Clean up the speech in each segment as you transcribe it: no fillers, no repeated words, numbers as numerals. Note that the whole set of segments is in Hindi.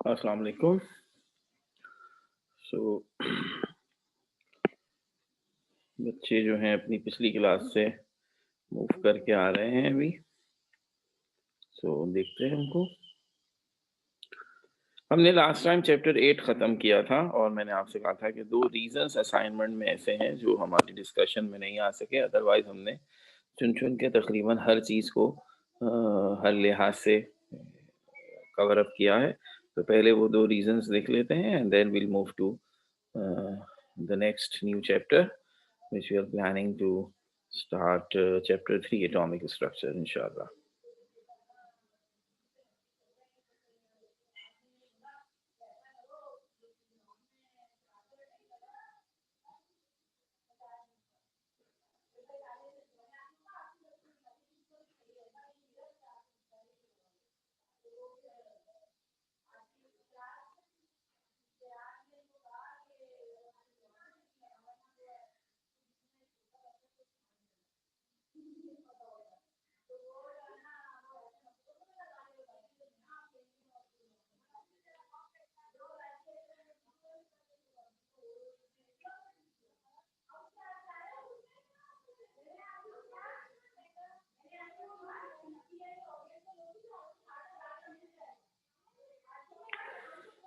अस्सलाम वालेकुम। सो बच्चे जो हैं अपनी पिछली क्लास से मूव करके आ रहे हैं अभी। देखते हैं उनको। हमने लास्ट टाइम चैप्टर 8 ख़त्म किया था और मैंने आपसे कहा था कि 2 रीज़न्स असाइनमेंट में ऐसे हैं जो हमारी डिस्कशन में नहीं आ सके, अदरवाइज़ हमने चुन-चुन के तकरीबन हर चीज़ को हर लिहाज से कवर अप किया है। तो पहले वो 2 रीज़न्स लिख लेते हैं and then we'll move to the next new chapter which we are planning to start chapter 3 atomic structure inshallah.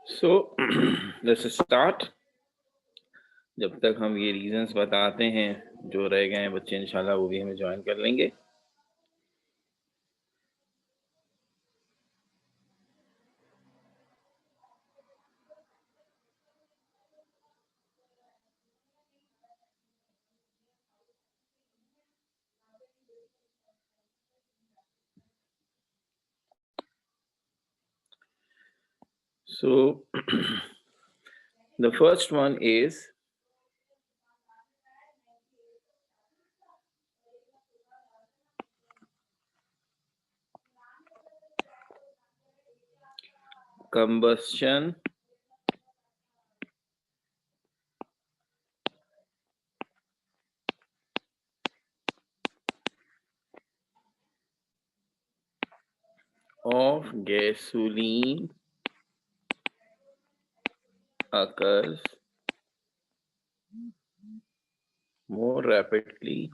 So let's start. जब तक हम ये रीजंस बताते हैं जो रह गए हैं बच्चे इंशाल्लाह वो भी हमें ज्वाइन कर लेंगे। So the first one is combustion of gasoline occurs more rapidly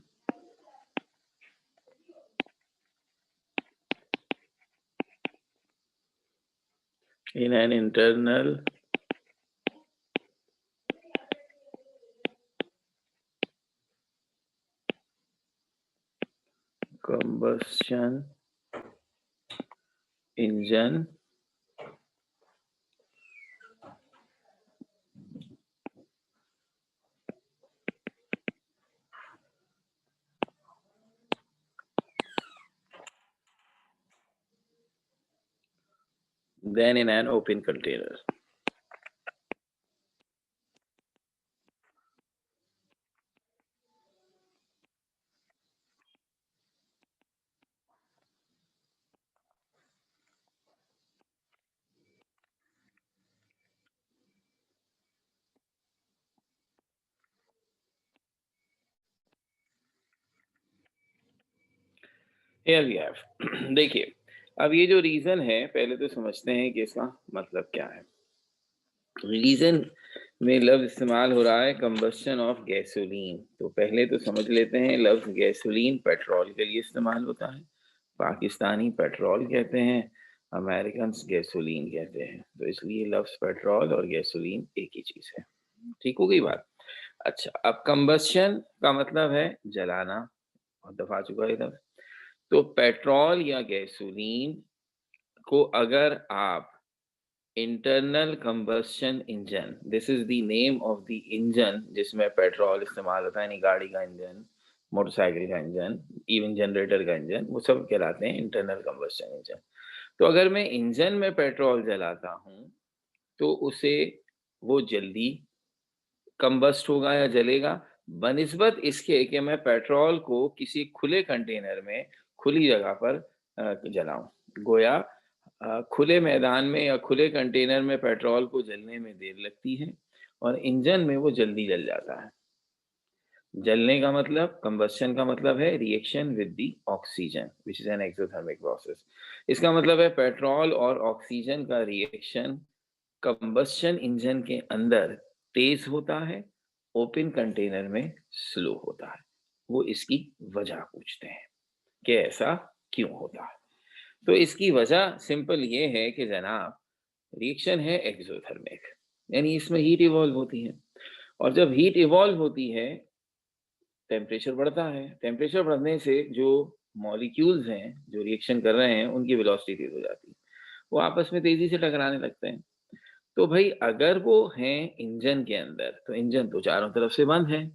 in an internal combustion engine than in an open container. Here we have देखिए, अब ये जो रीजन है पहले तो समझते हैं कि इसका मतलब क्या है। रीजन में लफ्ज इस्तेमाल हो रहा है कंबस्शन ऑफ गैसोलीन। तो पहले तो समझ लेते हैं लफ्ज गैसोलीन पेट्रोल के लिए इस्तेमाल होता है। पाकिस्तानी पेट्रोल कहते हैं, अमेरिकन गैसोलीन कहते हैं। तो इसलिए लफ्ज पेट्रोल और गैसोलीन एक ही चीज है। ठीक हो गई बात। अच्छा, अब कंबस्शन का मतलब है जलाना, बहुत दफा आ चुका है लफ्ज। तो पेट्रोल या गैसोलीन को अगर आप internal combustion engine, this is the name of the engine जिसमें पेट्रोल इस्तेमाल होता है, यानी गाड़ी का इंजन, मोटरसाइकिल का इंजन, इवन जनरेटर का इंजन, वो सब कहलाते हैं इंटरनल कंबस्शन इंजन। तो अगर मैं इंजन में पेट्रोल जलाता हूँ तो उसे वो जल्दी कंबस्ट होगा या जलेगा, बनिस्बत इसके कि मैं पेट्रोल को किसी खुले कंटेनर में खुली जगह पर जलाऊं। गोया खुले मैदान में या खुले कंटेनर में पेट्रोल को जलने में देर लगती है और इंजन में वो जल्दी जल जाता है। जलने का मतलब, कंबस्शन का मतलब है reaction with the oxygen which is an exothermic process. इसका मतलब है पेट्रोल और ऑक्सीजन का रिएक्शन कंबस्शन इंजन के अंदर तेज होता है, ओपन कंटेनर में स्लो होता है। वो इसकी वजह पूछते हैं कि ऐसा क्यों होता है। तो इसकी वजह सिंपल ये है कि जनाब, रिएक्शन है एक्सोथर्मिक, यानी इसमें हीट इवॉल्व होती है, और जब हीट इवॉल्व होती है टेम्परेचर बढ़ता है। टेम्परेचर बढ़ने से जो मॉलिक्यूल्स हैं जो रिएक्शन कर रहे हैं उनकी वेलोसिटी तेज हो जाती है, वो आपस में तेजी से टकराने लगते हैं। तो भाई अगर वो हैं इंजन के अंदर, तो इंजन तो चारों तरफ से बंद है।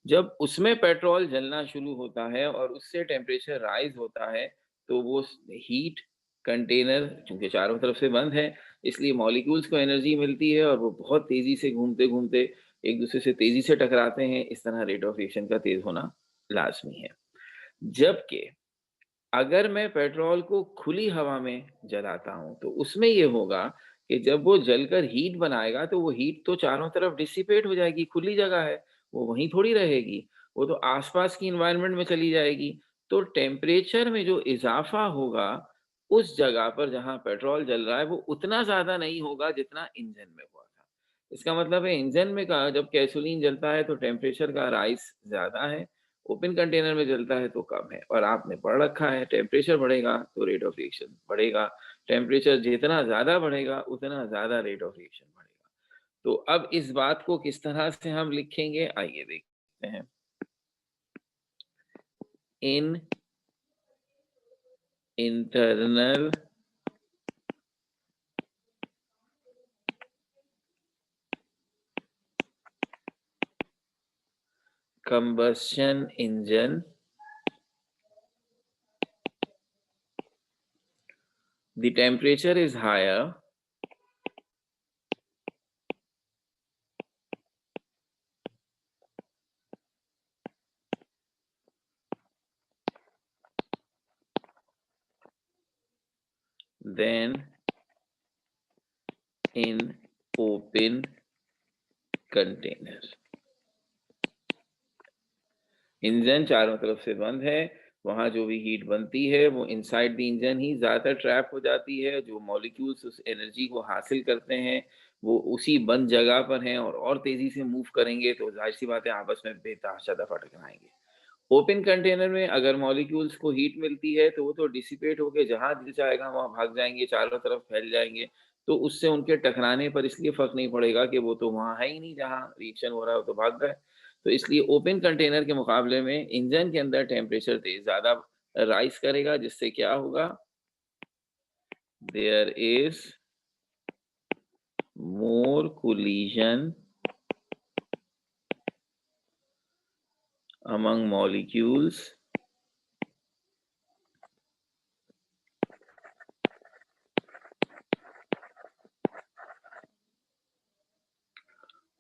जब उसमें पेट्रोल जलना शुरू होता है और उससे टेम्परेचर राइज होता है, तो वो हीट कंटेनर चूंकि चारों तरफ से बंद है, इसलिए मॉलिक्यूल्स को एनर्जी मिलती है और वो बहुत तेजी से घूमते घूमते एक दूसरे से तेजी से टकराते हैं। इस तरह रेट ऑफ रिएक्शन का तेज होना लाजमी है। जबकि अगर मैं पेट्रोल को खुली हवा में जलाता हूं, तो उसमें ये होगा कि जब वो जलकर हीट बनाएगा तो वो हीट तो चारों तरफ डिसिपेट हो जाएगी, खुली जगह है, वो वहीं थोड़ी रहेगी, वो तो आसपास की इन्वायरमेंट में चली जाएगी। तो टेम्परेचर में जो इजाफा होगा उस जगह पर जहां पेट्रोल जल रहा है, वो उतना ज्यादा नहीं होगा जितना इंजन में हुआ था। इसका मतलब है इंजन में का जब गैसोलीन जलता है तो टेम्परेचर का राइज ज्यादा है, ओपन कंटेनर में जलता है तो कम है। और आपने पढ़ रखा है टेम्परेचर बढ़ेगा तो रेट ऑफ रिएक्शन बढ़ेगा, टेम्परेचर जितना ज्यादा बढ़ेगा उतना ज्यादा रेट ऑफ रिएक्शन बढ़ेगा। तो अब इस बात को किस तरह से हम लिखेंगे, आइए देखते हैं। In internal combustion engine, the temperature is higher than in open container। Engine चारों तरफ से बंद है, वहां जो भी हीट बनती है वो इनसाइड द इंजन ही ज्यादातर ट्रैप हो जाती है। जो मॉलिक्यूल्स उस एनर्जी को हासिल करते हैं वो उसी बंद जगह पर हैं, और तेजी से मूव करेंगे तो जाहिर सी बात है आपस में बेतहाशा दफा टकराएंगे। ओपन कंटेनर में अगर मॉलिक्यूल्स को हीट मिलती है तो वो तो डिसिपेट होके जहां दिल चाहेगा वहां भाग जाएंगे, चारों तरफ फैल जाएंगे। तो उससे उनके टकराने पर इसलिए फर्क नहीं पड़ेगा कि वो तो वहां है ही नहीं जहां रिएक्शन हो रहा है, वो तो भाग गए। तो इसलिए ओपन कंटेनर के मुकाबले में इंजन के अंदर टेम्परेचर तेज ज्यादा राइज करेगा, जिससे क्या होगा, there is more collision among molecules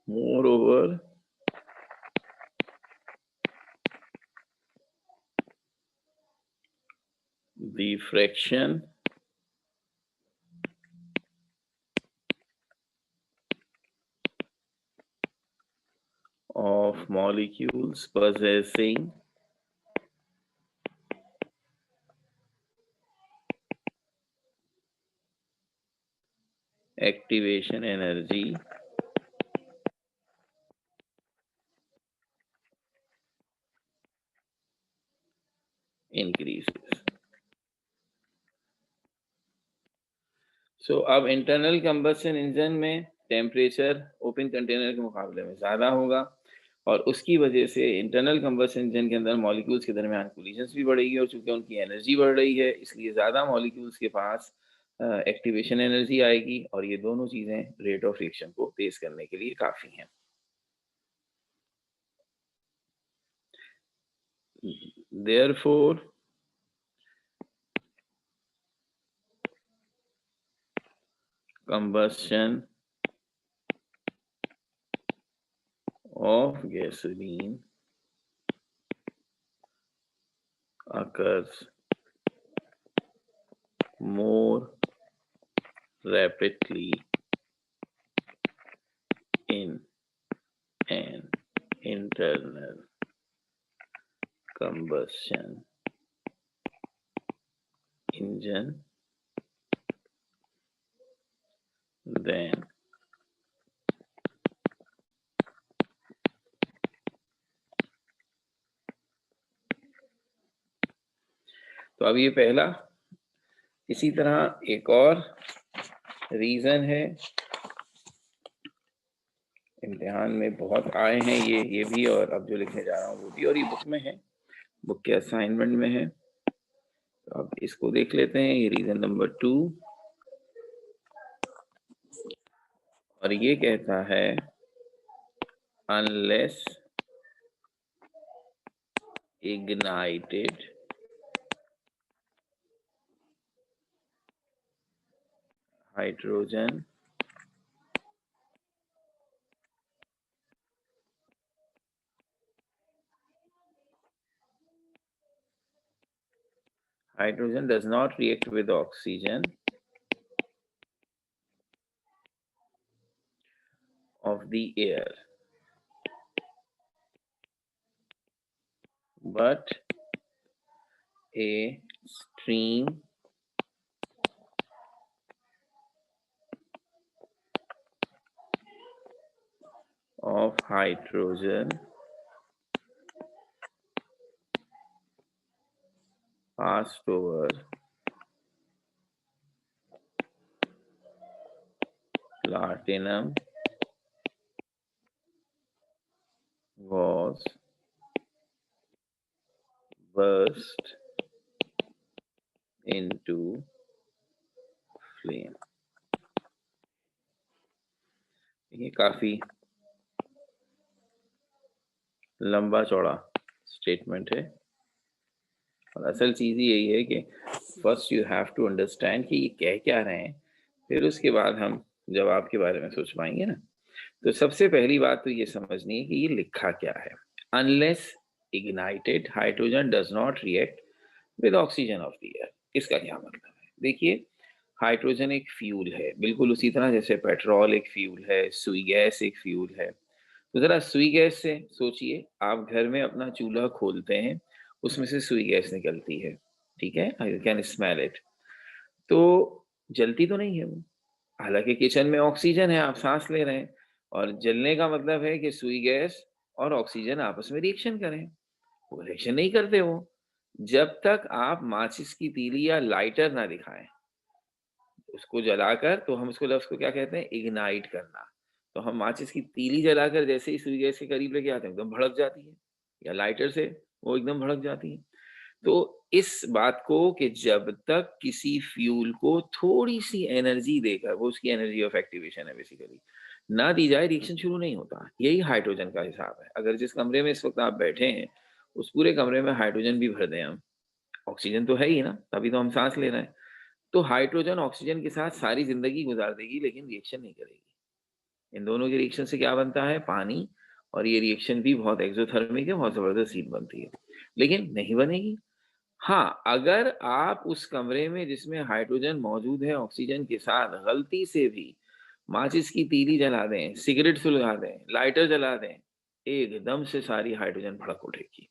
moreover the fraction of molecules possessing activation energy increases। सो अब इंटरनल कंबशन इंजन में टेम्परेचर ओपन कंटेनर के मुकाबले में ज़्यादा होगा, और उसकी वजह से इंटरनल कंबशन इंजन के अंदर मॉलिक्यूल्स के दरमियान कोलिजन्स भी बढ़ेगी, और चूंकि उनकी एनर्जी बढ़ रही है इसलिए ज़्यादा मॉलिक्यूल्स के पास एक्टिवेशन एनर्जी आएगी, और ये दोनों चीज़ें रेट ऑफ रिएक्शन को तेज करने के लिए काफ़ी हैं। Therefore, combustion of gasoline occurs more rapidly in an internal combustion engine than तो अब ये पहला। इसी तरह एक और रीजन है, इम्तिहान में बहुत आए हैं ये भी, और अब जो लिखने जा रहा हूँ वो भी, और ये बुक में है, बुक के असाइनमेंट में है। तो अब इसको देख लेते हैं। ये रीजन नंबर 2, और ये कहता है unless ignited hydrogen does not react with oxygen of the air, but a stream of hydrogen passed over platinum was burst into flame। ये काफी लंबा चौड़ा स्टेटमेंट है, और असल चीज ही यही है कि first you have to understand कि ये कह क्या रहे हैं, फिर उसके बाद हम जवाब के बारे में सोच पाएंगे ना। तो सबसे पहली बात तो ये समझनी है कि ये लिखा क्या है। Unless ignited hydrogen does not react with oxygen of the air. इसका क्या मतलब है? देखिए, हाइड्रोजन एक फ्यूल है, बिल्कुल उसी तरह जैसे पेट्रोल एक फ्यूल है, सुई गैस एक फ्यूल है। तो जरा सुई गैस से सोचिए, आप घर में अपना चूल्हा खोलते हैं, उसमें से सुई गैस निकलती है, ठीक है, आई कैन स्मेल इट। तो जलती तो नहीं है वो, हालांकि किचन में ऑक्सीजन है, आप सांस ले रहे हैं, और जलने का मतलब है कि सुई गैस और ऑक्सीजन आपस में रिएक्शन करें। वो रिएक्शन नहीं करते वो, जब तक आप माचिस की तीली या लाइटर ना दिखाएं उसको जलाकर। तो हम उसको लफ्ज को क्या कहते हैं? इग्नाइट करना। तो हम माचिस की तीली जलाकर जैसे ही सुई गैस के करीब लेके आते हैं, एकदम भड़क जाती है, या लाइटर से वो एकदम भड़क जाती है। तो इस बात को कि जब तक किसी फ्यूल को थोड़ी सी एनर्जी देकर, वो उसकी एनर्जी ऑफ एक्टिवेशन है बेसिकली, ना दी जाए, रिएक्शन शुरू नहीं होता। यही हाइड्रोजन का हिसाब है। अगर जिस कमरे में इस वक्त आप बैठे हैं उस पूरे कमरे में हाइड्रोजन भी भर दें हम, ऑक्सीजन तो है ही ना, तभी तो हम सांस ले रहे हैं। तो हाइड्रोजन ऑक्सीजन के साथ सारी जिंदगी गुजार देगी, लेकिन रिएक्शन नहीं करेगी। इन दोनों के रिएक्शन से क्या बनता है? पानी। और ये रिएक्शन भी बहुत एक्सोथर्मिक है, बहुत जबरदस्त हीट बनती है, लेकिन नहीं बनेगी। हाँ, अगर आप उस कमरे में जिसमें हाइड्रोजन मौजूद है ऑक्सीजन के साथ गलती से भी माचिस की तीली जला दें, सिगरेट सुलगा दें, लाइटर जला दें, एकदम से सारी हाइड्रोजन भड़क उठेगी।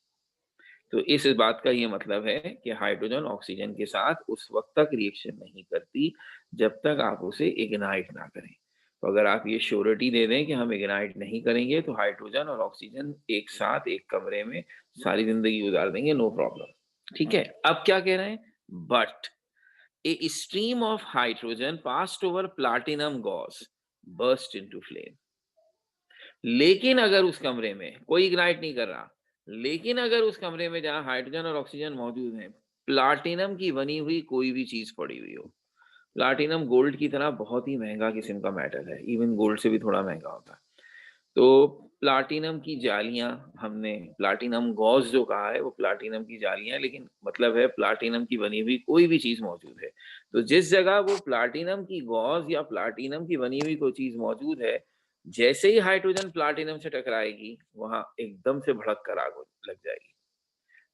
तो इस बात का ये मतलब है कि हाइड्रोजन ऑक्सीजन के साथ उस वक्त तक रिएक्शन नहीं करती जब तक आप उसे इग्नाइट ना करें। तो अगर आप ये श्योरिटी दे दें कि हम इग्नाइट नहीं करेंगे तो हाइड्रोजन और ऑक्सीजन एक साथ एक कमरे में सारी जिंदगी गुजार देंगे, नो प्रॉब्लम। ठीक है, अब क्या कह रहे हैं? But a stream of hydrogen passed over platinum Gauss burst into flame. लेकिन अगर उस कमरे में कोई इग्नाइट नहीं कर रहा, लेकिन अगर उस कमरे में जहां हाइड्रोजन और ऑक्सीजन मौजूद है, प्लाटिनम की बनी हुई कोई भी चीज पड़ी हुई हो। प्लाटिनम गोल्ड की तरह बहुत ही महंगा किस्म का मेटल है, इवन गोल्ड से भी थोड़ा महंगा होता है। तो प्लाटिनम की जालियां, हमने प्लाटिनम गॉज जो कहा है वो प्लाटिनम की जालियां, लेकिन मतलब है प्लाटिनम की बनी हुई कोई भी चीज मौजूद है। तो जिस जगह वो प्लाटिनम की गॉज या प्लाटिनम की बनी हुई कोई चीज मौजूद है, जैसे ही हाइड्रोजन प्लाटिनम से टकराएगी वहां एकदम से भड़क कर आग लग जाएगी।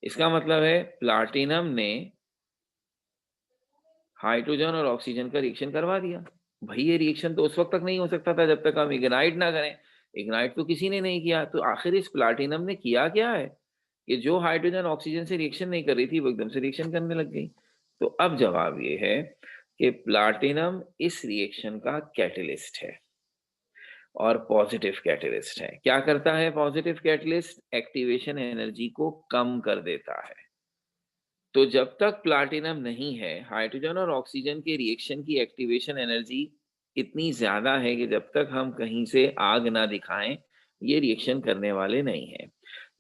इसका मतलब है प्लाटिनम ने हाइड्रोजन और ऑक्सीजन का रिएक्शन करवा दिया। भाई ये रिएक्शन तो उस वक्त तक नहीं हो सकता था जब तक हम इग्नाइट ना करें। इग्नाइट तो किसी ने नहीं किया, तो आखिर इस प्लाटिनम ने किया क्या है कि जो हाइड्रोजन ऑक्सीजन से रिएक्शन नहीं कर रही थी वो एकदम से रिएक्शन करने लग गई। तो अब जवाब ये है कि प्लाटिनम इस रिएक्शन का कैटलिस्ट है, और पॉजिटिव कैटलिस्ट है। क्या करता है पॉजिटिव कैटलिस्ट? एक्टिवेशन एनर्जी को कम कर देता है। तो जब तक प्लाटिनम नहीं है, हाइड्रोजन और ऑक्सीजन के रिएक्शन की एक्टिवेशन एनर्जी इतनी ज़्यादा है कि जब तक हम कहीं से आग ना दिखाएँ, ये रिएक्शन करने वाले नहीं हैं।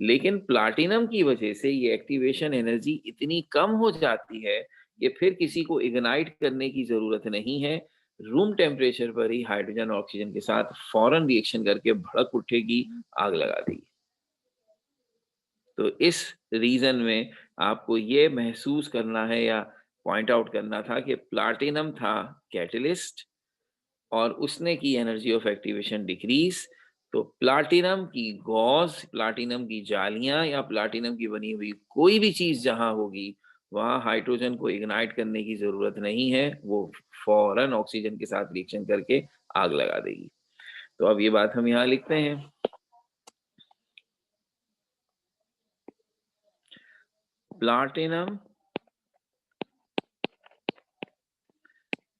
लेकिन प्लाटिनम की वजह से ये एक्टिवेशन एनर्जी इतनी कम हो जाती है कि फिर किसी को इग्नाइट करने की ज़रूरत नहीं है। रूम टेम्परेचर पर ही हाइड्रोजन और ऑक्सीजन के साथ फ़ौरन रिएक्शन करके भड़क उठेगी, आग लगा देगी। तो इस रीज़न में आपको ये महसूस करना है या पॉइंट आउट करना था कि प्लाटिनम था कैटलिस्ट और उसने की एनर्जी ऑफ एक्टिवेशन डिक्रीज़। तो प्लाटिनम की गॉज़, प्लाटिनम की जालियाँ या प्लाटिनम की बनी हुई कोई भी चीज़ जहाँ होगी, वहाँ हाइड्रोजन को इग्नाइट करने की ज़रूरत नहीं है, वो फ़ौरन ऑक्सीजन के साथ रिएक्शन करके आग लगा देगी। तो अब ये बात हम यहाँ लिखते हैं। Platinum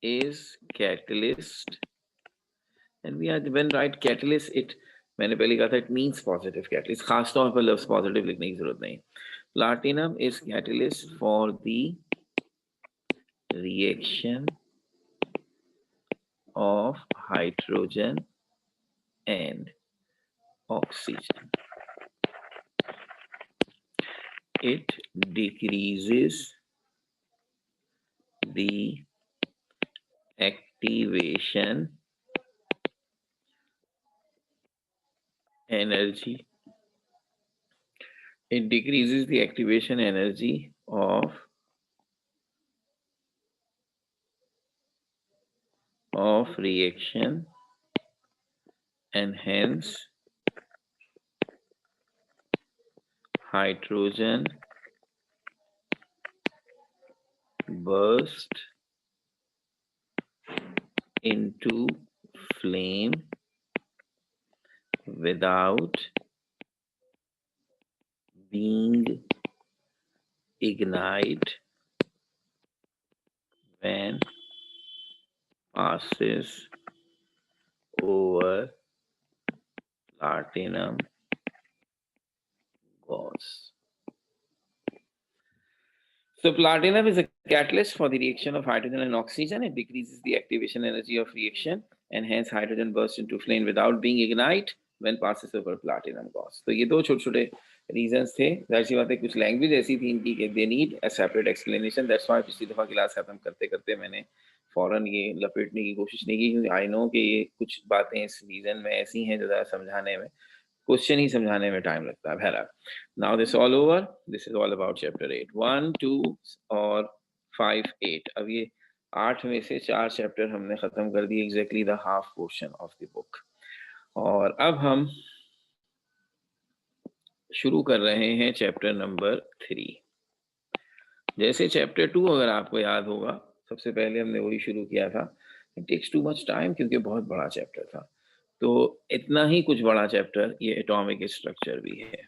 is catalyst, and we are when write catalyst it मैंने पहले कहा था it means positive catalyst, खास तौर पर लफ्ज पॉजिटिव लिखने की जरूरत नहीं। Platinum is catalyst for the reaction of hydrogen and oxygen. It decreases the activation energy. It decreases the activation energy of reaction, and hence hydrogen burst into flame without being ignited when passes over platinum gauze. So platinum is a catalyst for the reaction of hydrogen and oxygen. It decreases the activation energy of reaction, and hence hydrogen bursts into flame without being ignited when passes over platinum gauze. तो ये दो छोटे-छोटे रीजंस थे। जाहिर सी बात है कुछ लैंग्वेज ऐसी थी इनकी कि they need a separate explanation. That's why पिछली दफा क्लास खत्म करते-करते मैंने फौरन ये लपेटने की कोशिश नहीं की, क्योंकि आई नो कि ये कुछ बातें इस रीजन में ऐसी हैं जो ज़रा समझाने में, क्वेश्चन ही समझाने में टाइम लगता है। बहरहाल, now this all over, this is all about chapter 8 1 2 और 5 8। अब ये 8 में से 4 चैप्टर हमने खत्म कर दिए, exactly the half portion of the book. और अब हम शुरू कर रहे हैं चैप्टर नंबर 3। जैसे चैप्टर 2 अगर आपको याद होगा, सबसे पहले हमने वही शुरू किया था। It takes too much time क्योंकि बहुत बड़ा चैप्टर था। तो इतना ही कुछ बड़ा चैप्टर ये एटॉमिक स्ट्रक्चर भी है।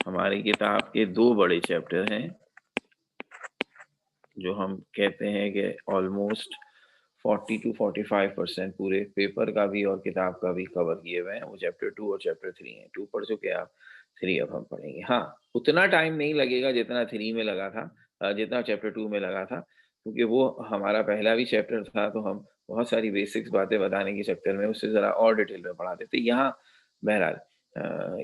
हमारी किताब के 2 बड़े चैप्टर हैं, जो हम कहते हैं कि ऑलमोस्ट 40 टू 45% पूरे पेपर का भी और किताब का भी कवर किए हुए हैं। वो चैप्टर 2 और चैप्टर 3 हैं। 2 पढ़ चुके आप, 3 अब हम पढ़ेंगे। हाँ, उतना टाइम नहीं लगेगा जितना 3 में लगा था, जितना चैप्टर 2 में लगा था, क्योंकि वो हमारा पहला भी चैप्टर था, तो हम बहुत सारी बेसिक्स बातें बताने के चक्कर में उससे ज़रा और डिटेल में पढ़ा देते। यहाँ बहरहाल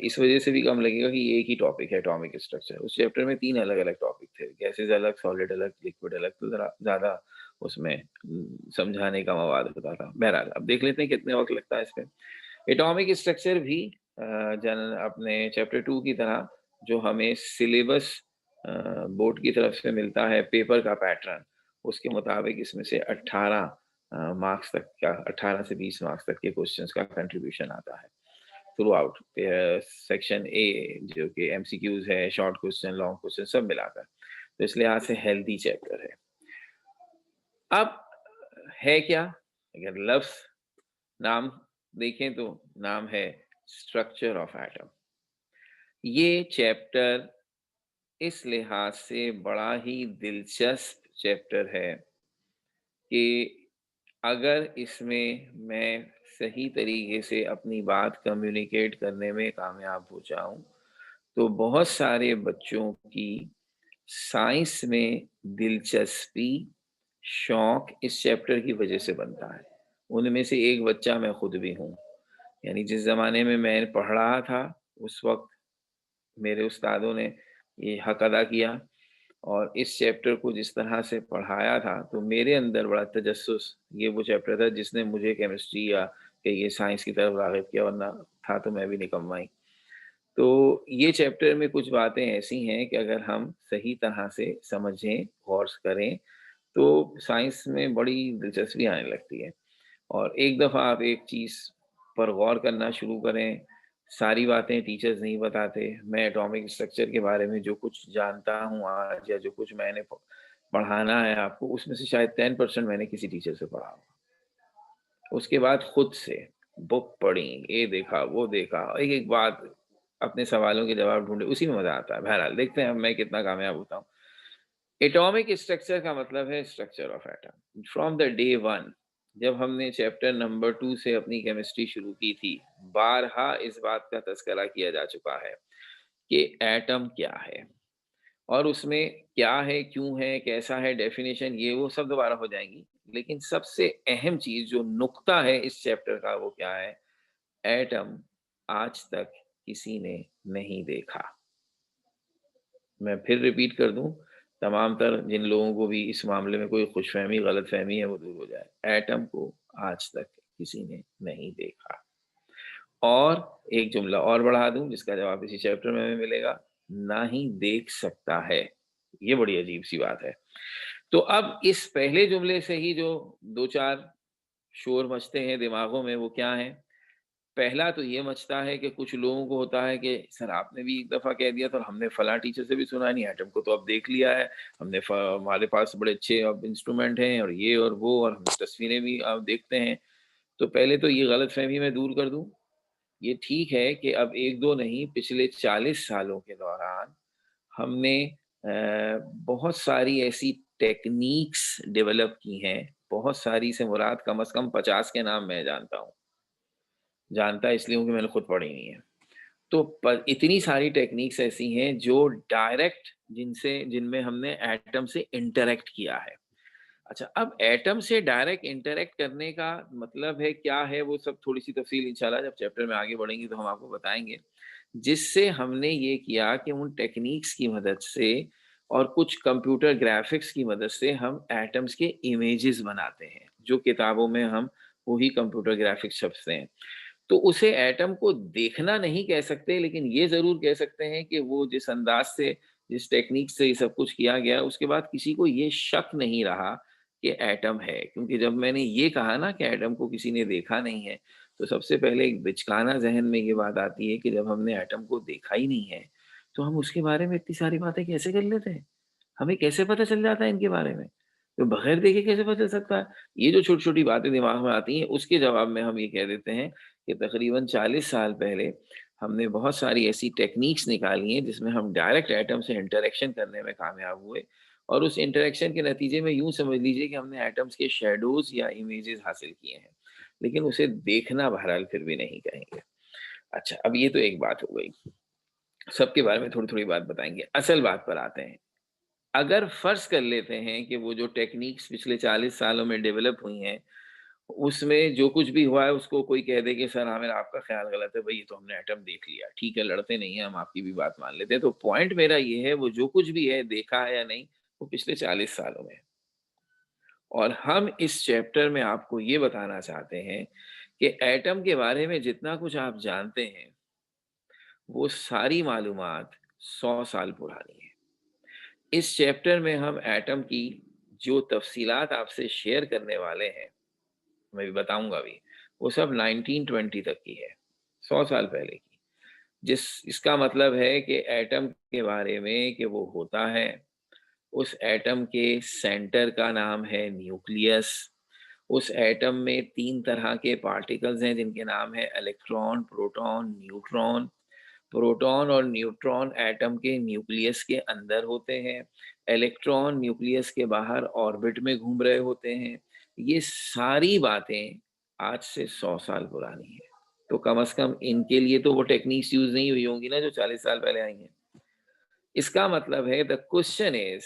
इस वजह से भी कम लगेगा कि ये एक ही टॉपिक है, एटॉमिक स्ट्रक्चर। उस चैप्टर में 3 अलग-अलग टॉपिक थे, गैसेस अलग, सॉलिड अलग, लिक्विड अलग, तो ज़रा ज़्यादा उसमें समझाने का मवाद होता था। बहरहाल अब देख लेते हैं कितने वक़्त लगता है इस पे। एटॉमिक स्ट्रक्चर भी जन अपने चैप्टर 2 की तरह जो हमें सिलेबस बोर्ड की तरफ से मिलता है, पेपर का पैटर्न, उसके मुताबिक इसमें से 18 मार्क्स तक का, 18 से 20 मार्क्स तक के क्वेश्चंस का कंट्रीब्यूशन आता है थ्रू आउट। सेक्शन ए जो कि एमसीक्यूज है, शॉर्ट क्वेश्चन, लॉन्ग क्वेश्चन सब मिलाकर, तो इस लिहाज से हेल्दी चैप्टर है। अब है क्या, अगर लफ्ज नाम देखें तो नाम है स्ट्रक्चर ऑफ एटम। ये चैप्टर इस लिहाज से बड़ा ही दिलचस्प चैप्टर है कि अगर इसमें मैं सही तरीके से अपनी बात कम्युनिकेट करने में कामयाब हो जाऊं, तो बहुत सारे बच्चों की साइंस में दिलचस्पी, शौक इस चैप्टर की वजह से बनता है। उनमें से एक बच्चा मैं खुद भी हूँ। यानी जिस ज़माने में मैं पढ़ रहा था, उस वक़्त मेरे उस्तादों ने ये हक अदा किया और इस चैप्टर को जिस तरह से पढ़ाया था, तो मेरे अंदर बड़ा तजस्सुस, ये वो चैप्टर था जिसने मुझे केमिस्ट्री या कि ये साइंस की तरफ राग़िब किया, वरना था तो मैं भी निकम्मा ही। तो ये चैप्टर में कुछ बातें ऐसी हैं कि अगर हम सही तरह से समझें, गौर से करें, तो साइंस में बड़ी दिलचस्पी आने लगती है। और एक दफ़ा आप एक चीज़ पर गौर करना शुरू करें, सारी बातें टीचर्स नहीं बताते। मैं एटॉमिक स्ट्रक्चर के बारे में जो कुछ जानता हूँ आज या जो कुछ मैंने पढ़ाना है आपको, उसमें से शायद 10% मैंने किसी टीचर से पढ़ा होगा। उसके बाद खुद से बुक पढ़ी, ये देखा, वो देखा, एक-एक बात अपने सवालों के जवाब ढूँढे, उसी में मज़ा आता है। बहरहाल देखते हैं अब मैं कितना कामयाब होता हूँ। एटॉमिक स्ट्रक्चर का मतलब है structure of atom. From the day 1 जब हमने चैप्टर नंबर 2 से अपनी केमिस्ट्री शुरू की थी, बारहा इस बात का तज़किरा किया जा चुका है कि एटम क्या है और उसमें क्या है, क्यों है, कैसा है, डेफिनिशन ये वो सब दोबारा हो जाएँगी। लेकिन सबसे अहम चीज़ जो नुक्ता है इस चैप्टर का वो क्या है? एटम आज तक किसी ने नहीं देखा। मैं फिर रिपीट कर दूँ, तमाम तर जिन लोगों को भी इस मामले में कोई खुशफ़हमी, गलतफ़हमी है, वो दूर हो जाए। एटम को आज तक किसी ने नहीं देखा। और एक जुमला और बढ़ा दूँ जिसका जवाब इसी चैप्टर में हमें मिलेगा, ना ही देख सकता है। ये बड़ी अजीब-सी बात है। तो अब इस पहले जुमले से ही जो 2-4 शोर मचते हैं दिमागों में, वो क्या हैं? पहला तो ये मचता है कि कुछ लोगों को होता है कि सर आपने भी एक दफ़ा कह दिया था और हमने फलाँ टीचर से भी सुना नहीं, एटम को तो अब देख लिया है, हमने हमारे पास बड़े अच्छे अब इंस्ट्रूमेंट हैं और ये और वो और हम तस्वीरें भी अब देखते हैं। तो पहले तो ये गलतफ़हमी मैं दूर कर दूँ। ये ठीक है कि अब 1-2 नहीं, पिछले 40 सालों के दौरान हमने बहुत सारी ऐसी टेक्नीक्स डेवलप की हैं, बहुत सारी से मुराद कम से कम 50 के नाम मैं जानता हूँ। जानता इसलिए हूँ कि मैंने खुद पढ़ी हुई हैं। तो प इतनी सारी टेक्नीक्स ऐसी हैं जो डायरेक्ट जिनमें हमने एटम से इंटरैक्ट किया है। अच्छा, अब एटम से डायरेक्ट इंटरैक्ट करने का मतलब है क्या है, वो सब थोड़ी-सी तफ़सील इंशाल्लाह जब चैप्टर में आगे बढ़ेंगे तो हम आपको बताएँगे। जिससे हमने ये किया कि उन टेक्नीक्स की मदद से और कुछ कंप्यूटर ग्राफ़िक्स की मदद से हम एटम्स के इमेजेस बनाते हैं, जो किताबों में हम वही कंप्यूटर ग्राफ़िक्स छपते हैं। तो उसे एटम को देखना नहीं कह सकते, लेकिन ये ज़रूर कह सकते हैं कि वो जिस अंदाज़ से, जिस टेक्नीक से ये सब कुछ किया गया, उसके बाद किसी को ये शक नहीं रहा कि एटम है। क्योंकि जब मैंने ये कहा ना कि एटम को किसी ने देखा नहीं है, तो सबसे पहले एक बिचकाना ज़हन में ये बात आती है कि जब हमने एटम को देखा ही नहीं है, तो हम उसके बारे में इतनी सारी बातें कैसे कर लेते हैं? हमें कैसे पता चल जाता है इनके बारे में? तो बगैर देखे कैसे पता चल सकता है? ये जो छोटी-छोटी बातें दिमाग में आती हैं, उसके जवाब में हम ये कह देते हैं कि तकरीबन 40 साल पहले हमने बहुत सारी ऐसी टेक्नीक्स निकाली हैं, जिसमें हम डायरेक्ट एटम से इंटरैक्शन करने में कामयाब हुए और उस इंटरैक्शन के नतीजे में यूँ समझ लीजिए कि हमने एटम्स के शैडोज़ या इमेजेस हासिल किए हैं। लेकिन उसे देखना बहरहाल फिर भी नहीं कहेंगे। अच्छा, अब ये तो एक बात हो गई। सबके बारे में थोड़ी-थोड़ी बात बताएँगे। असल बात पर आते हैं। अगर फ़र्ज़ कर लेते हैं कि वो जो टेक्नीक्स पिछले 40 सालों में डेवलप हुई हैं, उसमें जो कुछ भी हुआ है उसको कोई कह दे कि सर हमें आपका ख़्याल गलत है, भई ये तो हमने एटम देख लिया। ठीक है, लड़ते नहीं हैं, हम आपकी भी बात मान लेते हैं। तो पॉइंट मेरा ये है, वो जो कुछ भी है, देखा है या नहीं, वो पिछले 40 सालों में है। और हम इस चैप्टर में आपको ये बताना चाहते हैं कि एटम के बारे में जितना कुछ आप जानते हैं, वो सारी मालूमात 100 साल पुरानी है। इस चैप्टर में हम एटम की जो तफ़सीलात आपसे शेयर करने वाले हैं, मैं भी बताऊँगा भी, वो सब 1920 तक की है, 100 साल पहले की। इसका मतलब है कि एटम के बारे में कि वो होता है, उस एटम के सेंटर का नाम है न्यूक्लियस, उस एटम में 3 तरह के पार्टिकल्स हैं जिनके नाम है इलेक्ट्रॉन, प्रोटॉन, न्यूट्रॉन। प्रोटॉन और न्यूट्रॉन एटम के न्यूक्लियस के अंदर होते हैं। इलेक्ट्रॉन न्यूक्लियस के बाहर ऑर्बिट में घूम रहे होते हैं। ये सारी बातें आज से 100 साल पुरानी हैं। तो कम से कम इनके लिए तो वो टेक्निक्स यूज नहीं हुई होंगी ना जो 40 साल पहले आई हैं। इसका मतलब है द क्वेश्चन इज,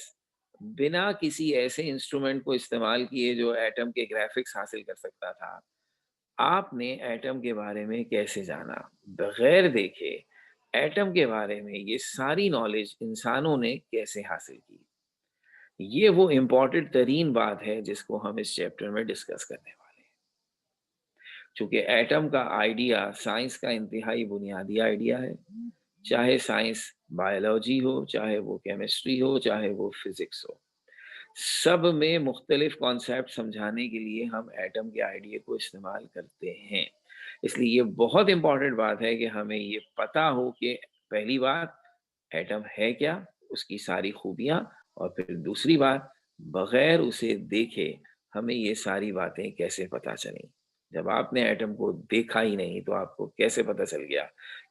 बिना किसी ऐसे इंस्ट्रूमेंट को इस्तेमाल किए जो एटम के ग्राफिक्स हासिल कर सकता था, आपने एटम के बारे में कैसे जाना? बगैर देखे एटम के बारे में ये सारी नॉलेज इंसानों ने कैसे हासिल की? ये वो इम्पोर्टेंट तरीन बात है जिसको हम इस चैप्टर में डिस्कस करने वाले हैं। चूंकि एटम का आइडिया साइंस का इंतहाई बुनियादी आइडिया है, चाहे साइंस बायोलॉजी हो, चाहे वो केमिस्ट्री हो, चाहे वो फिजिक्स हो, सब में मुख्तलिफ कॉन्सेप्ट समझाने के लिए हम एटम के आइडिया को इस्तेमाल करते हैं। इसलिए ये बहुत इंपॉर्टेंट बात है कि हमें ये पता हो कि पहली बात एटम है क्या, उसकी सारी खूबियां, और फिर दूसरी बात बगैर उसे देखे हमें ये सारी बातें कैसे पता चलें। जब आपने एटम को देखा ही नहीं तो आपको कैसे पता चल गया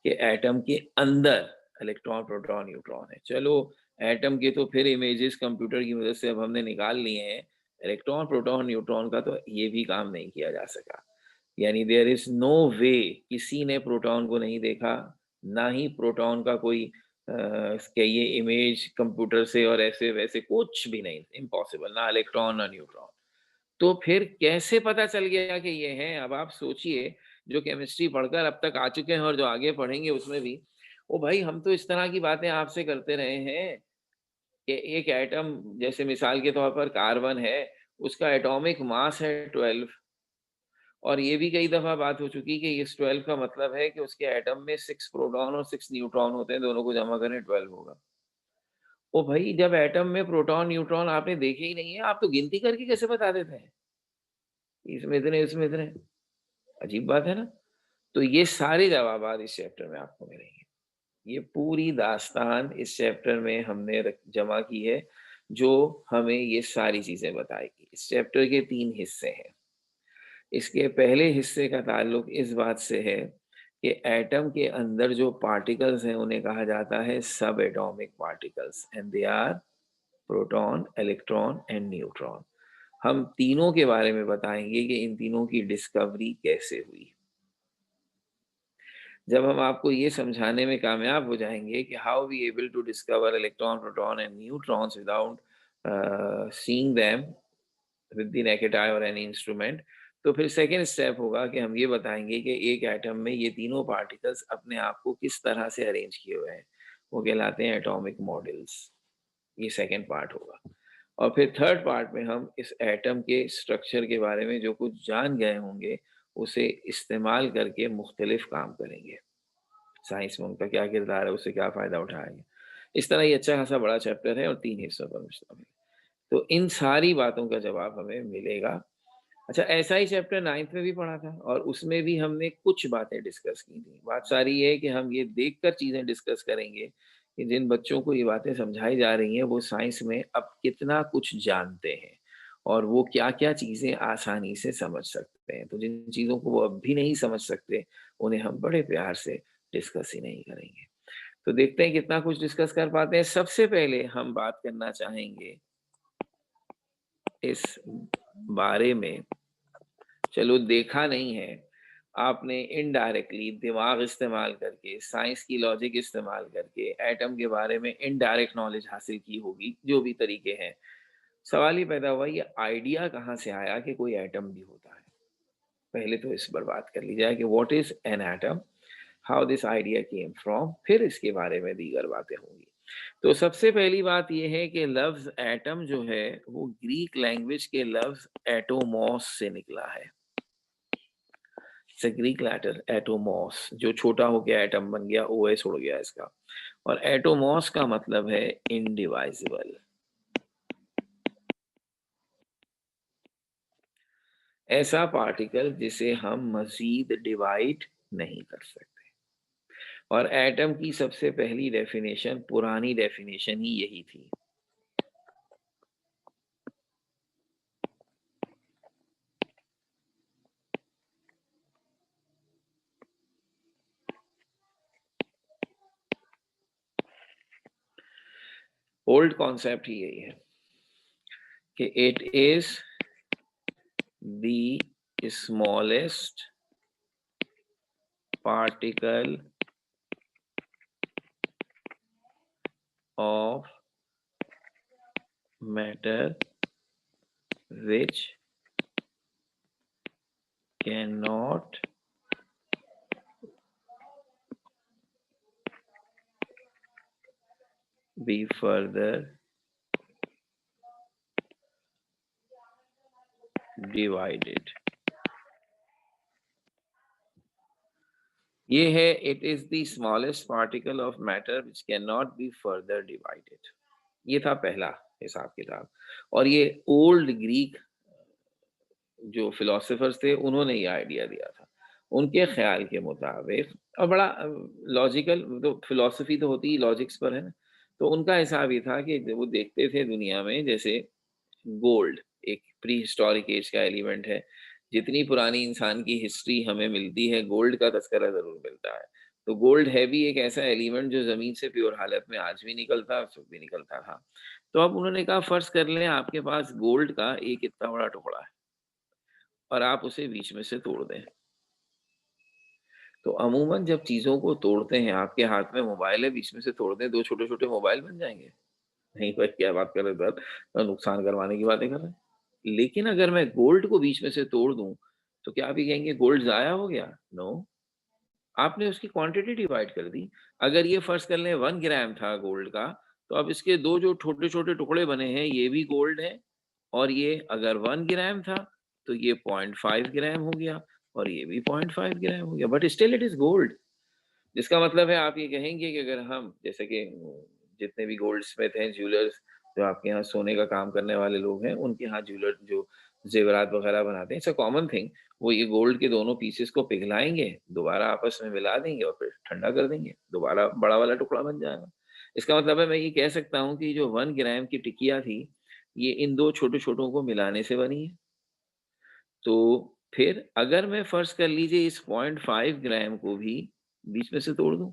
कि एटम के अंदर इलेक्ट्रॉन प्रोटॉन न्यूट्रॉन है? चलो, एटम के तो फिर इमेजेस कंप्यूटर की मदद से अब हमने निकाल लिए हैं, इलेक्ट्रॉन प्रोटॉन न्यूट्रॉन का तो ये भी काम नहीं किया जा सका। यानी देयर इज नो वे, किसी ने प्रोटॉन को नहीं देखा, ना ही प्रोटॉन का कोई इसके ये इमेज कंप्यूटर से और ऐसे वैसे कुछ भी नहीं, इम्पॉसिबल, ना इलेक्ट्रॉन ना न्यूट्रॉन। तो फिर कैसे पता चल गया कि ये है? अब आप सोचिए, जो केमिस्ट्री पढ़कर अब तक आ चुके हैं और जो आगे पढ़ेंगे उसमें भी, ओ भाई, हम तो इस तरह की बातें आपसे करते रहे हैं कि एक एटम, जैसे मिसाल के तौर पर कार्बन है, उसका एटॉमिक मास है 12, और ये भी कई दफा बात हो चुकी कि इस 12 का मतलब है कि उसके एटम में 6 प्रोटॉन और 6 न्यूट्रॉन होते हैं, दोनों को जमा करें 12 होगा। ओ भाई, जब एटम में प्रोटॉन न्यूट्रॉन आपने देखे ही नहीं है, आप तो गिनती करके कैसे बता देते हैं इसमें इतने, इसमें इतने? अजीब बात है ना। तो ये सारे जवाब इस चैप्टर में आपको मिलेंगे। ये पूरी दास्तान इस चैप्टर में हमने जमा की है, जो हमें ये सारी चीजें बताएगी। इस चैप्टर के 3 हिस्से हैं। इसके पहले हिस्से का ताल्लुक इस बात से है कि एटम के अंदर जो पार्टिकल्स हैं उन्हें कहा जाता है subatomic particles, and they are proton, electron and neutron. हम तीनों के बारे में बताएंगे कि इन तीनों की डिस्कवरी कैसे हुई। जब हम आपको ये समझाने में कामयाब हो जाएंगे कि how we able to discover electron, proton and neutrons without seeing them with the naked eye or any instrument, तो फिर सेकेंड स्टेप होगा कि हम ये बताएंगे कि एक एटम में ये तीनों पार्टिकल्स अपने आप को किस तरह से अरेंज किए हुए हैं। वो कहलाते हैं एटॉमिक मॉडल्स। ये सेकेंड पार्ट होगा। और फिर थर्ड पार्ट में हम इस एटम के स्ट्रक्चर के बारे में जो कुछ जान गए होंगे उसे इस्तेमाल करके मुख्तलिफ काम करेंगे। साइंस में उनका क्या किरदार है, उससे क्या फ़ायदा उठाएँगे। इस तरह ये अच्छा खासा बड़ा चैप्टर है और 3 हिस्सों पर मुश्तमिल है। तो इन सारी बातों का जवाब हमें मिलेगा। अच्छा, ऐसा ही चैप्टर 9th में भी पढ़ा था और उसमें भी हमने कुछ बातें डिस्कस की थी। बात सारी ये है कि हम ये देखकर चीज़ें डिस्कस करेंगे कि जिन बच्चों को ये बातें समझाई जा रही हैं, वो साइंस में अब कितना कुछ जानते हैं और वो क्या-क्या चीज़ें आसानी से समझ सकते हैं। तो जिन चीज़ों को वो अब भी नहीं समझ सकते, उन्हें हम बड़े प्यार से डिस्कस ही नहीं करेंगे। तो देखते हैं कितना कुछ डिस्कस कर पाते हैं। सबसे पहले हम बात करना चाहेंगे इस बारे में, चलो देखा नहीं है आपने, इनडायरेक्टली दिमाग इस्तेमाल करके, साइंस की लॉजिक इस्तेमाल करके एटम के बारे में इनडायरेक्ट नॉलेज हासिल की होगी, जो भी तरीके हैं। सवाल ये पैदा हुआ, ये आइडिया कहाँ से आया कि कोई एटम भी होता है? पहले तो इस पर बात कर ली जाए कि what is an atom, how this idea came from, फिर इसके बारे में दीगर बातें होंगी। तो सबसे पहली बात यह है कि लफ्ज एटम जो है वो ग्रीक लैंग्वेज के लफ्ज एटोमॉस से निकला है। ग्रीक लेटर एटोमॉस, जो छोटा हो गया एटम बन गया, ओएस उड़ गया इसका। और एटोमॉस का मतलब है इनडिवाइजिबल, ऐसा पार्टिकल जिसे हम मजीद डिवाइड नहीं कर सकते। और एटम की सबसे पहली डेफिनेशन, पुरानी डेफिनेशन ही यही थी। ओल्ड कॉन्सेप्ट ही यही है कि it is the smallest particle of matter which cannot be further divided. ये है it is the smallest particle of matter which cannot be further divided. ये था पहला हिसाब किताब। और ये ओल्ड ग्रीक जो फिलोसोफर्स थे उन्होंने ये आइडिया दिया था। उनके ख्याल के मुताबिक, और बड़ा लॉजिकल, तो फिलॉसफी तो होती ही लॉजिक्स पर है ना। तो उनका हिसाब ये था कि वो देखते थे दुनिया में जैसे गोल्ड एक प्री हिस्टोरिक एज का एलिमेंट है। जितनी पुरानी इंसान की हिस्ट्री हमें मिलती है, गोल्ड का तस्करा जरूर मिलता है। तो गोल्ड है भी एक ऐसा एलिमेंट जो जमीन से प्योर हालत में आज भी निकलता है, उस वक्त भी निकलता था। तो अब उन्होंने कहा फर्ज कर लें आपके पास गोल्ड का एक इतना बड़ा टुकड़ा है और आप उसे बीच में से तोड़ दें। तो अमूमन जब चीजों को तोड़ते हैं, आपके हाथ में मोबाइल है, बीच में से तोड़ दें, दो छोटे छोटे मोबाइल बन जाएंगे। नहीं भाई, क्या बात कर रहे हैं सर, नुकसान करवाने की बातें कर रहे हैं। लेकिन अगर मैं गोल्ड को बीच में से तोड़ दूं, तो क्या आप ये कहेंगे गोल्ड जाया हो गया? नो, आपने उसकी क्वांटिटी डिवाइड कर दी। अगर ये फर्ज कर लें 1 ग्राम था गोल्ड का, तो अब इसके दो जो छोटे छोटे टुकड़े बने हैं ये भी गोल्ड है। और ये अगर 1 ग्राम था तो ये 0.5 ग्राम हो गया, और ये भी 0.5 ग्राम हो गया, but still it is gold. जिसका मतलब है आप ये कहेंगे कि अगर हम जैसे कि जितने भी गोल्ड स्मिथ हैं, ज्वेलर्स, जो आपके यहाँ सोने का काम करने वाले लोग हैं, उनके यहाँ ज्वेलर जो जेवरात वगैरह बनाते हैं, इट्स अ कॉमन थिंग। वो ये गोल्ड के दोनों पीसेस को पिघलाएंगे, दोबारा आपस में मिला देंगे और फिर ठंडा कर देंगे, दोबारा बड़ा वाला टुकड़ा बन जाएगा। इसका मतलब है मैं ये कह सकता हूँ कि जो 1 ग्राम की टिकिया थी, ये इन दो छोटे छोटों को मिलाने से बनी है। तो फिर अगर मैं फर्ज कर लीजिए इस 0.5 ग्राम को भी बीच में से तोड़ दूं,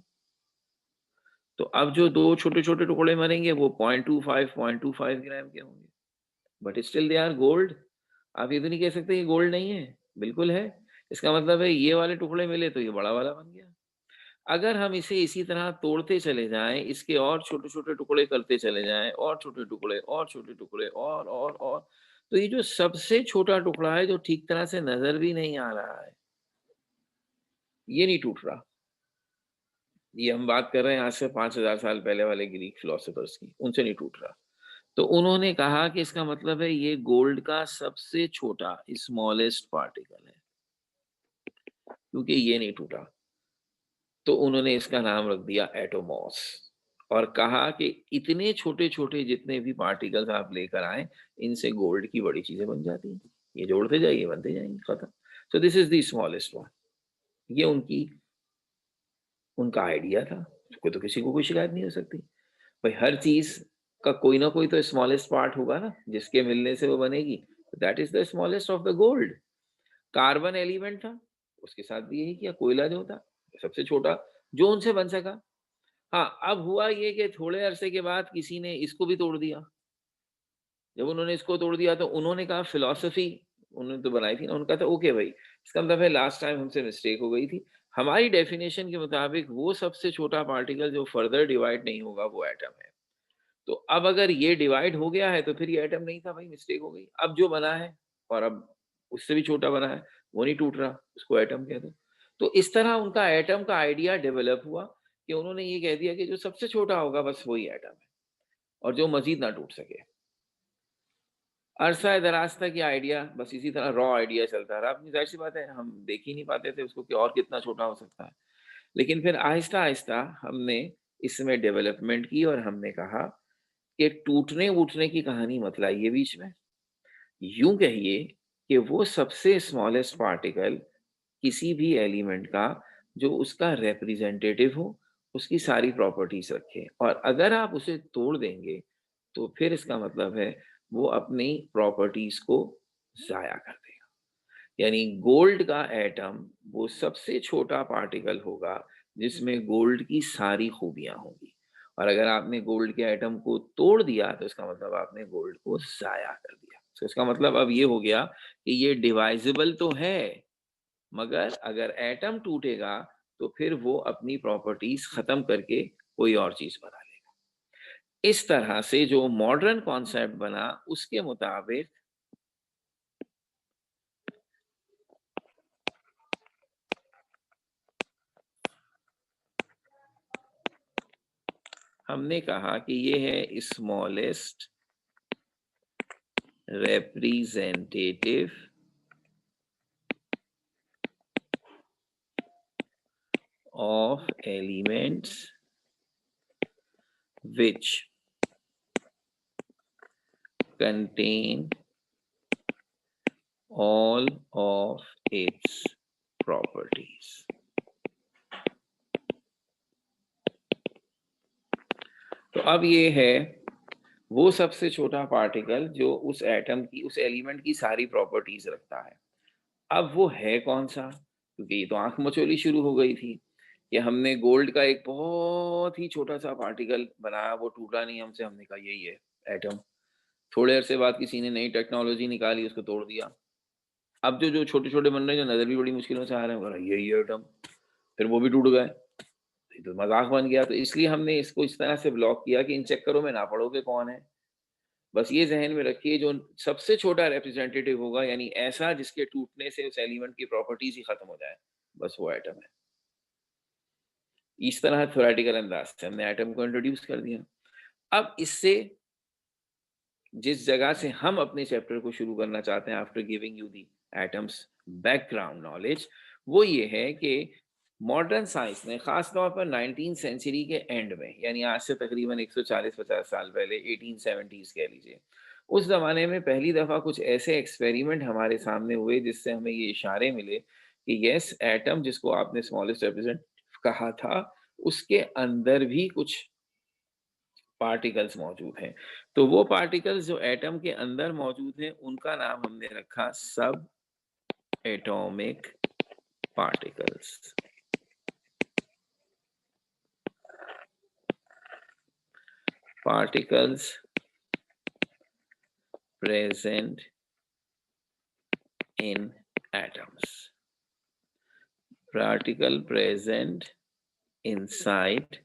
तो अब जो दो छोटे छोटे टुकड़े मरेंगे वो 0.25 ग्राम के होंगे, but still they are gold. आप ये तो नहीं कह सकते ये गोल्ड नहीं है, बिल्कुल है। इसका मतलब है ये वाले टुकड़े मिले तो ये बड़ा वाला बन गया। अगर हम इसे इसी तरह तोड़ते चले जाएं, इसके और छोटे छोटे टुकड़े करते चले जाएं, और छोटे टुकड़े और छोटे टुकड़े और, तो ये जो सबसे छोटा टुकड़ा है जो ठीक तरह से नजर भी नहीं आ रहा है, ये नहीं टूट रहा। ये हम बात कर रहे हैं आज से 5,000 साल पहले वाले ग्रीक फिलोसोफर्स की, उनसे नहीं टूट रहा। तो उन्होंने कहा कि इसका मतलब है ये गोल्ड का सबसे छोटा स्मॉलेस्ट पार्टिकल है, क्योंकि ये नहीं टूटा। तो उन्होंने इसका नाम रख दिया एटोमॉस, और कहा कि इतने छोटे छोटे जितने भी पार्टिकल्स आप लेकर आए, इनसे गोल्ड की बड़ी चीजें बन जाती हैं। ये जोड़ते जाइए, बनते जाएंगे, खत्म। So this is the smallest one. ये उनका आइडिया था। कोई तो किसी को कोई शिकायत नहीं हो सकती। भाई हर चीज का कोई ना कोई तो स्मॉलेस्ट पार्ट होगा ना, जिसके मिलने से वो बनेगी। That is the smallest of the gold. Carbon element था, उसके साथ भी यही किया। कोयला जो था, सबसे छोटा जो उनसे बन सका। हाँ, अब हुआ ये कि थोड़े अरसे के बाद किसी ने इसको भी तोड़ दिया। जब उन्होंने इसको तोड़ दिया तो उन्होंने कहा फिलॉसफी उन्होंने तो बनाई थी ना, उनका था ओके भाई, इसका मतलब है लास्ट टाइम हमसे मिस्टेक हो गई थी। हमारी डेफिनेशन के मुताबिक वो सबसे छोटा पार्टिकल जो फर्दर डिवाइड नहीं होगा वो एटम है। तो अब अगर ये डिवाइड हो गया है तो फिर ये एटम नहीं था भाई, मिस्टेक हो गई। अब जो बना है, और अब उससे भी छोटा बना है, वो नहीं टूट रहा, उसको एटम कह दो। तो इस तरह उनका एटम का आइडिया डेवलप हुआ कि उन्होंने ये कह दिया कि जो सबसे छोटा होगा बस वही एटम है, और जो मजीद ना टूट सके। अरसा दराज तक ये आइडिया बस इसी तरह रॉ आइडिया चलता रहा। अपनी जाहिर सी बात है हम देख ही नहीं पाते थे उसको कि और कितना छोटा हो सकता है। लेकिन फिर आहिस्ता आहिस्ता हमने इसमें डेवलपमेंट की, और हमने कहा कि टूटने उठने की कहानी मत लाइए बीच में। यूं कहिए कि वो सबसे स्मॉलेस्ट पार्टिकल किसी भी एलिमेंट का जो उसका रिप्रेजेंटेटिव हो, उसकी सारी प्रॉपर्टीज रखे, और अगर आप उसे तोड़ देंगे तो फिर इसका मतलब है वो अपनी प्रॉपर्टीज को जाया कर देगा। यानी गोल्ड का एटम वो सबसे छोटा पार्टिकल होगा जिसमें गोल्ड की सारी खूबियां होंगी। और अगर आपने गोल्ड के एटम को तोड़ दिया तो इसका मतलब आपने गोल्ड को जाया कर दिया। तो इसका मतलब अब ये हो गया कि ये डिवाइजेबल तो है, मगर अगर एटम टूटेगा तो फिर वो अपनी प्रॉपर्टीज खत्म करके कोई और चीज बना लेगा। इस तरह से जो मॉडर्न कॉन्सेप्ट बना उसके मुताबिक हमने कहा कि ये है smallest representative of elements which contain all of its properties. तो अब ये है वो सबसे छोटा पार्टिकल जो उस एटम की, उस एलिमेंट की सारी प्रॉपर्टीज रखता है। अब वो है कौन सा? क्योंकि ये तो आंख मचोली शुरू हो गई थी कि हमने गोल्ड का एक बहुत ही छोटा सा पार्टिकल बनाया, वो टूटा नहीं हमसे, हमने कहा यही है एटम। थोड़े अरसे बाद किसी ने नई टेक्नोलॉजी निकाली, उसको तोड़ दिया। अब जो जो छोटे छोटे बन रहे हैं, जो नजर भी बड़ी मुश्किलों से आ रहे हैं, बोला यही है एटम, फिर वो भी टूट गए। ये तो मजाक बन गया। तो इसलिए हमने इसको इस तरह से ब्लॉक किया कि इन चक्करों में ना पड़ो कि कौन है। बस ये ज़हन में रखिए, जो सबसे छोटा रिप्रेजेंटेटिव होगा, यानी ऐसा जिसके टूटने से उस एलिमेंट की प्रॉपर्टीज ही खत्म हो जाए, बस वो एटम है। इस तरह थ्योरेटिकल अंदाज से हमने एटम को इंट्रोड्यूस कर दिया। अब इससे जिस जगह से हम अपने चैप्टर को शुरू करना चाहते हैं, after giving you the atoms background knowledge, वो ये है कि मॉडर्न साइंस ने खास तौर पर 19th सेंचुरी के एंड में, यानी आज से तकरीबन 140-50 साल पहले, 1870s कह लीजिए, उस जमाने में पहली दफा कुछ ऐसे एक्सपेरिमेंट हमारे सामने हुए जिससे हमें ये इशारे मिले कि यस, एटम जिसको आपने स्मॉलेस्ट रिप्रेजेंट कहा था, उसके अंदर भी कुछ पार्टिकल्स मौजूद हैं। तो वो पार्टिकल्स जो एटम के अंदर मौजूद हैं, उनका नाम हमने रखा सब atomic particles. Particles present in atoms, particle present inside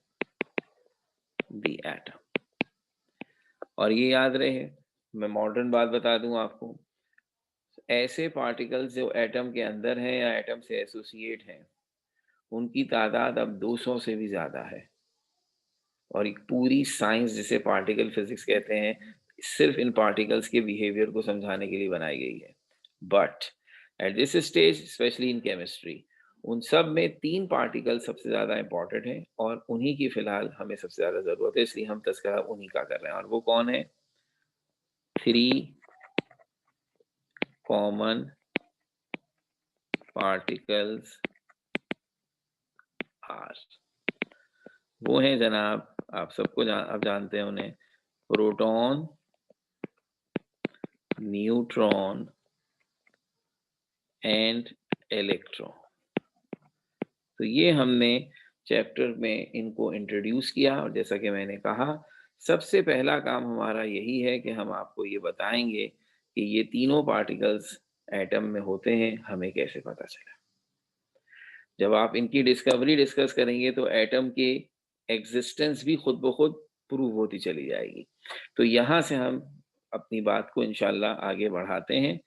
the atom। और ये याद रहे, मैं मॉडर्न बात बता दूं आपको, ऐसे पार्टिकल्स जो एटम के अंदर हैं या एटम से एसोसिएट हैं, उनकी तादाद अब 200 से भी ज्यादा है। और एक पूरी साइंस जिसे पार्टिकल फिजिक्स कहते हैं, सिर्फ इन पार्टिकल्स के बिहेवियर को समझाने के लिए बनाई गई है। But at this stage, specially in chemistry, उन सब में 3 पार्टिकल सबसे ज्यादा इंपॉर्टेंट हैं और उन्हीं की फिलहाल हमें सबसे ज्यादा जरूरत है, इसलिए हम तस्करा उन्हीं का कर रहे हैं। और वो कौन है? 3 कॉमन पार्टिकल्स आर। वो हैं जनाब, आप सबको आप जानते हैं उन्हें, प्रोटॉन, न्यूट्रॉन एंड इलेक्ट्रॉन। तो ये हमने चैप्टर में इनको इंट्रोड्यूस किया। और जैसा कि मैंने कहा, सबसे पहला काम हमारा यही है कि हम आपको ये बताएंगे कि ये तीनों पार्टिकल्स एटम में होते हैं, हमें कैसे पता चला। जब आप इनकी डिस्कवरी डिस्कस करेंगे तो एटम के एग्जिस्टेंस भी खुद ब खुद प्रूव होती चली जाएगी। तो यहाँ से हम अपनी बात को इंशाल्लाह आगे बढ़ाते हैं।